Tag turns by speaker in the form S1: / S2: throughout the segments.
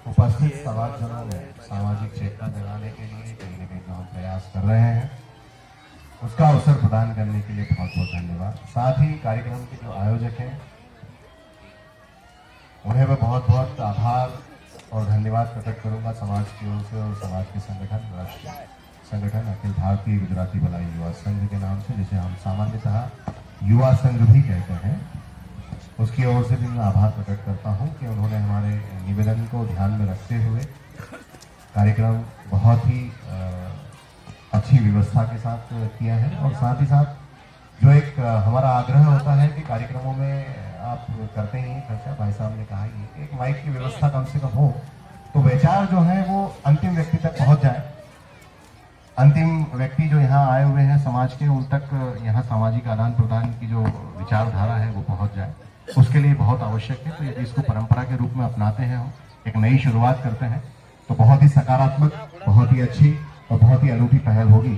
S1: उपस्थित समाजजनों में सामाजिक चेतना जगाने के लिए कहीं न कहीं जो हम प्रयास कर रहे हैं उसका अवसर प्रदान करने के लिए बहुत बहुत धन्यवाद। साथ ही कार्यक्रम के जो आयोजक हैं उन्हें मैं बहुत बहुत आभार और धन्यवाद प्रकट करूंगा समाज की ओर से और समाज के संगठन, राष्ट्रीय संगठन अखिल भारतीय गुजराती भलाई युवा संघ के नाम से, जिसे हम सामान्यतः युवा संघ भी कहते हैं, उसकी ओर से भी मैं आभार प्रकट करता हूं कि उन्होंने हमारे निवेदन को ध्यान में रखते हुए कार्यक्रम बहुत ही अच्छी व्यवस्था के साथ किया है। और साथ ही साथ जो एक हमारा आग्रह होता है कि कार्यक्रमों में आप करते ही खर्चा, भाई साहब ने कहा ही एक माइक की व्यवस्था कम से कम हो तो विचार जो है वो अंतिम व्यक्ति तक पहुंच जाए, अंतिम व्यक्ति जो यहाँ आए हुए हैं समाज के, उन तक यहाँ सामाजिक आदान प्रदान की जो विचारधारा है वो पहुंच जाए, उसके लिए बहुत आवश्यक है। तो यदि इसको परंपरा के रूप में अपनाते हैं, हम एक नई शुरुआत करते हैं तो बहुत ही सकारात्मक, बहुत ही अच्छी और बहुत ही अनूठी पहल होगी।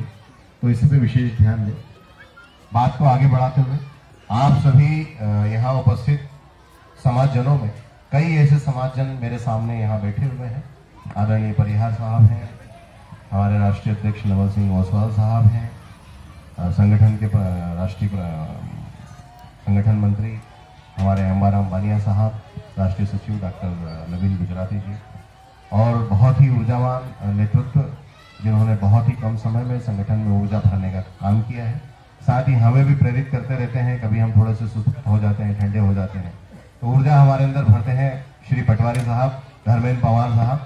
S1: तो इस पे विशेष ध्यान दें। बात को आगे बढ़ाते हुए आप सभी यहाँ उपस्थित समाजजनों में कई ऐसे समाजजन मेरे सामने यहाँ बैठे हुए हैं। आदरणीय परिहार साहब हैं, हमारे राष्ट्रीय अध्यक्ष नवल सिंह ओसवाल साहब हैं, संगठन के राष्ट्रीय संगठन मंत्री हमारे अंबाराम बानिया साहब, राष्ट्रीय सचिव डॉक्टर नवीन गुजराती जी, और बहुत ही ऊर्जावान नेतृत्व जिन्होंने बहुत ही कम समय में संगठन में ऊर्जा भरने का काम किया है। साथ ही हमें भी प्रेरित करते रहते हैं, कभी हम थोड़े से सुस्त हो जाते हैं, ठंडे हो जाते हैं तो ऊर्जा हमारे अंदर भरते हैं श्री पटवारी साहब, धर्मेंद्र पवार साहब,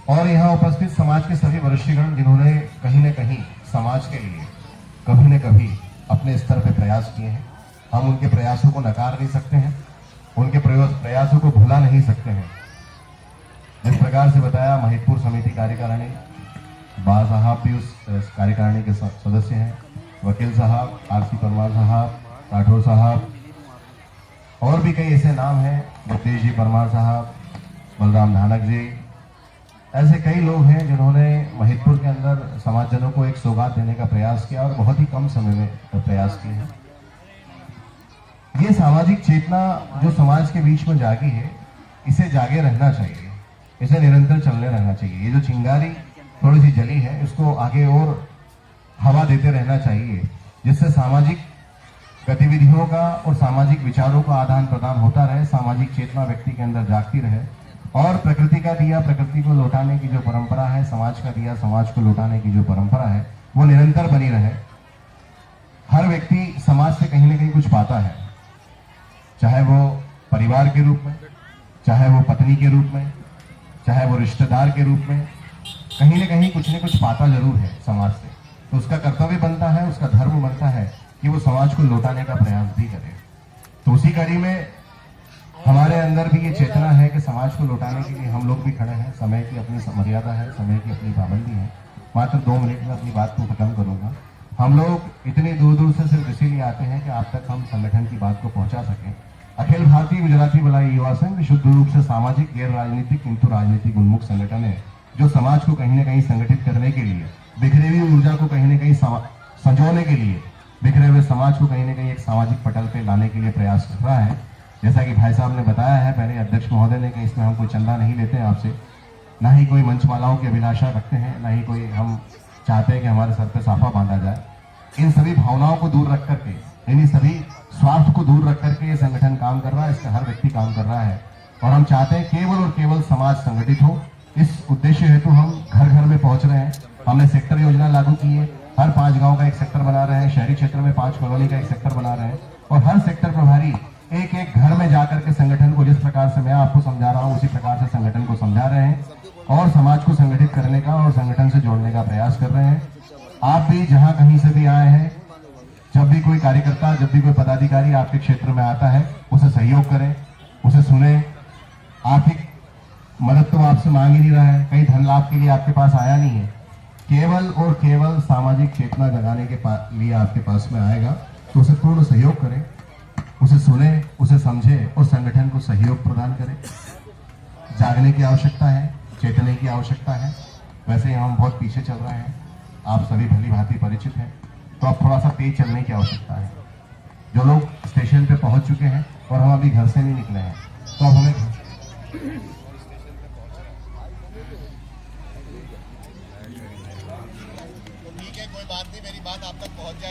S1: और यहाँ उपस्थित समाज के सभी वरिष्ठगण जिन्होंने कहीं न कहीं समाज के लिए कभी न कभी अपने स्तर पर प्रयास किए हैं। हम उनके प्रयासों को नकार नहीं सकते हैं, उनके प्रयासों को भुला नहीं सकते हैं। जिस प्रकार से बताया, महिदपुर समिति कार्यकारिणी, बा साहब भी उस कार्यकारिणी के सदस्य हैं, वकील साहब, आरसी परमार साहब, राठौर साहब, और भी कई ऐसे नाम हैं, जगदीश जी परमार साहब, बलराम धानक जी, ऐसे कई लोग हैं जिन्होंने महिदपुर के अंदर समाजजनों को एक सौगात देने का प्रयास किया और बहुत ही कम समय में प्रयास किए हैं। ये सामाजिक चेतना जो समाज के बीच में जागी है, इसे जागे रहना चाहिए, इसे निरंतर चलने रहना चाहिए। ये जो चिंगारी थोड़ी सी जली है, इसको आगे और हवा देते रहना चाहिए, जिससे सामाजिक गतिविधियों का और सामाजिक विचारों का आदान प्रदान होता रहे, सामाजिक चेतना व्यक्ति के अंदर जागती रहे, और प्रकृति का दिया प्रकृति को लौटाने की जो परंपरा है, समाज का दिया समाज को लौटाने की जो परंपरा है, वो निरंतर बनी रहे। हर व्यक्ति समाज से कहीं ना कहीं कुछ पाता है, चाहे वो परिवार के रूप में, चाहे वो पत्नी के रूप में, चाहे वो रिश्तेदार के रूप में, कहीं न कहीं कुछ न कुछ पाता जरूर है समाज से। तो उसका कर्तव्य बनता है, उसका धर्म बनता है कि वो समाज को लौटाने का प्रयास भी करे। तो उसी कड़ी में हमारे अंदर भी ये चेतना है कि समाज को लौटाने के लिए हम लोग भी खड़े हैं। समय की अपनी मर्यादा है, समय की अपनी पाबंदी है। मात्र 2 मिनट में अपनी बात को खत्म करूंगा। हम लोग इतनी दूर दूर से सिर्फ इसीलिए आते हैं कि आप तक हम संगठन की बात को पहुंचा सकें। अखिल भारतीय गुजराती भलाई युवा संघ शुद्ध रूप से सामाजिक, गैर राजनीतिक किंतु राजनीतिक उन्मुख संगठन है, जो समाज को कहीं न कहीं संगठित करने के लिए, बिखरी हुई ऊर्जा को कहीं न कहीं संजोने के लिए, बिखरे हुए समाज को कहीं न कहीं एक सामाजिक पटल पे लाने के लिए प्रयास कर रहा है। जैसा कि भाई साहब ने बताया है पहले, अध्यक्ष महोदय ने, कि इसमें हम कोई चंदा नहीं लेते हैं आपसे, ना ही कोई मंचमालाओं की अभिलाषा रखते हैं, ना ही कोई हम चाहते हैं कि हमारे सर पे साफा बांधा जाए। इन सभी भावनाओं को दूर रख करके, इन सभी स्वार्थ को दूर रख करके ये संगठन काम कर रहा है, इसका हर व्यक्ति काम कर रहा है, और हम चाहते हैं केवल और केवल समाज संगठित हो। इस उद्देश्य हेतु हम घर घर में पहुंच रहे हैं। हमने सेक्टर योजना लागू की है, हर 5 गांव का एक सेक्टर बना रहे हैं, शहरी क्षेत्र में 5 कॉलोनी का एक सेक्टर बना रहे हैं, और हर सेक्टर प्रभारी एक एक घर में जाकर के संगठन को, जिस प्रकार से मैं आपको समझा रहा हूँ उसी प्रकार से संगठन को समझा रहे हैं, और समाज को संगठित करने का और संगठन से जोड़ने का प्रयास कर रहे हैं। आप भी जहां कहीं से भी आए हैं, जब भी कोई कार्यकर्ता, जब भी कोई पदाधिकारी आपके क्षेत्र में आता है, उसे सहयोग करें, उसे सुने। आर्थिक मदद तो आपसे मांग ही नहीं रहा है, कहीं धन लाभ के लिए आपके पास आया नहीं है, केवल और केवल सामाजिक चेतना जगाने के लिए आपके पास में आएगा। तो उसे पूर्ण सहयोग करें, उसे सुने, उसे समझे और संगठन को सहयोग प्रदान करें। जागने की आवश्यकता है, चेतने की आवश्यकता है। वैसे ही हम बहुत पीछे चल रहे हैं, आप सभी भली भांति परिचित हैं, तो अब थोड़ा सा तेज चलने की आवश्यकता है। जो लोग स्टेशन पे पहुंच चुके हैं और हम अभी घर से नहीं निकले हैं, तो अब हमें
S2: साथ भी मेरी बात आप तक पहुंच जाए।